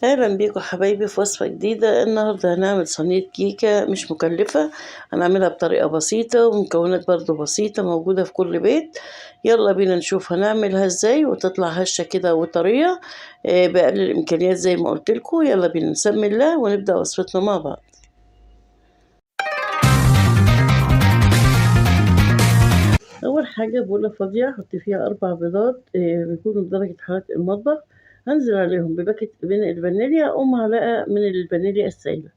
أهلا بيكم حبايبي في وصفة جديدة. النهاردة هنعمل صينية كيكة مش مكلفة، هنعملها بطريقة بسيطة ومكونات برضو بسيطة موجودة في كل بيت. يلا بينا نشوف هنعملها ازاي وتطلع هشة كده وطرية بأقل الإمكانيات زي ما قلت لكم. يلا بينا نسمي الله ونبدأ وصفتنا مع بعض. أول حاجة بولة فاضية حط فيها 4 بيضات بيكونوا بدرجة حرارة المطبخ. هنزل عليهم بباكت من الفانيليا أو معلقة من الفانيليا السائلة.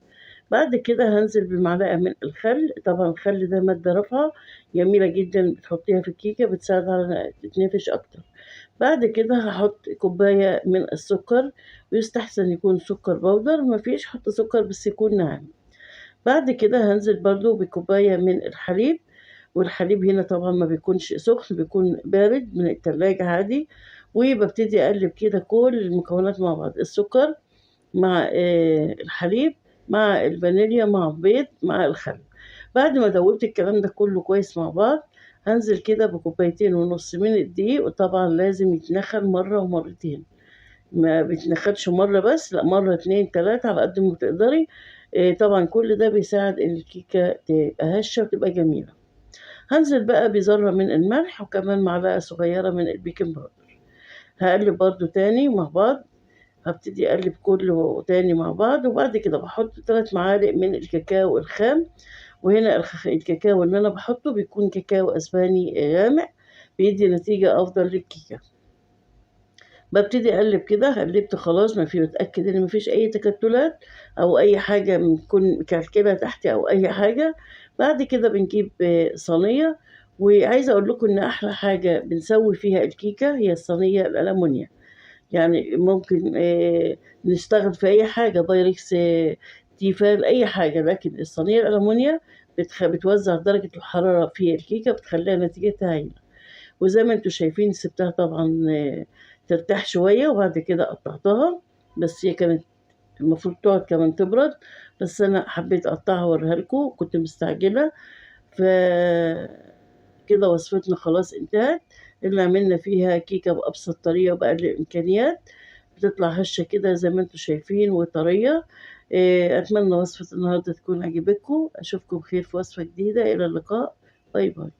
بعد كده هنزل بمعلقة من الخل. طبعا الخل ده مادة رافعة جميلة جدا، بتحطيها في الكيكة بتساعد على تتنفش أكتر. بعد كده هحط كوباية من السكر، ويستحسن يكون سكر بودر، مفيش حط سكر بس يكون ناعم. بعد كده هنزل برضو بكوباية من الحليب، والحليب هنا طبعا ما بيكونش سخن، بيكون بارد من التلاجة عادي. وببتدي أقلب كده كل المكونات مع بعض، السكر مع الحليب مع الفانيليا مع البيض مع الخل. بعد ما دوبت الكلام ده كله كويس مع بعض، هنزل كده بكوبايتين ونص من الدقيق. وطبعا لازم يتنخل مرة ومرتين، ما بيتنخلش مرة بس، لا مرة 2 3 على قد ما تقدري. طبعا كل ده بيساعد ان الكيكة تبقى هشة وتبقى جميلة. هنزل بقى بذرة من الملح وكمان معلقة صغيرة من البيكنج باودر. هقلب برضو تاني مع بعض، هبتدي اقلب كله تاني مع بعض. وبعد كده بحط 3 معالق من الكاكاو الخام. وهنا الكاكاو اللي انا بحطه بيكون كاكاو اسباني غامق، بيدي نتيجة افضل للكيكة. ببتدي اقلب كده، قلبت خلاص ما في، متاكد ان مفيش اي تكتلات او اي حاجه بتكون مكلكله تحت او اي حاجه. بعد كده بنجيب صينيه. وعايزه اقول لكم ان احلى حاجه بنسوي فيها الكيكه هي الصينيه الالومنيا. يعني ممكن نشتغل في اي حاجه، بايركس، تيفال، اي حاجه، لكن الصينيه الالومنيا بتوزع درجه الحراره في الكيكه، بتخليها نتيجتها هايله. وزي ما انتوا شايفين سبتها طبعا ترتاح شوية، وبعد كده قطعتها. بس هي كانت المفروض تقعد كمان تبرد، بس أنا حبيت أقطعها وأوريها لكم، كنت مستعجلة. ف كده وصفتنا خلاص انتهت، اللي عملنا فيها كيكة بأبسط طريقة وبأقل الإمكانيات. بتطلع هشة كده زي ما انتوا شايفين وطرية. أتمنى وصفة النهاردة تكون عجبتكم. أشوفكم بخير في وصفة جديدة. إلى اللقاء. باي باي.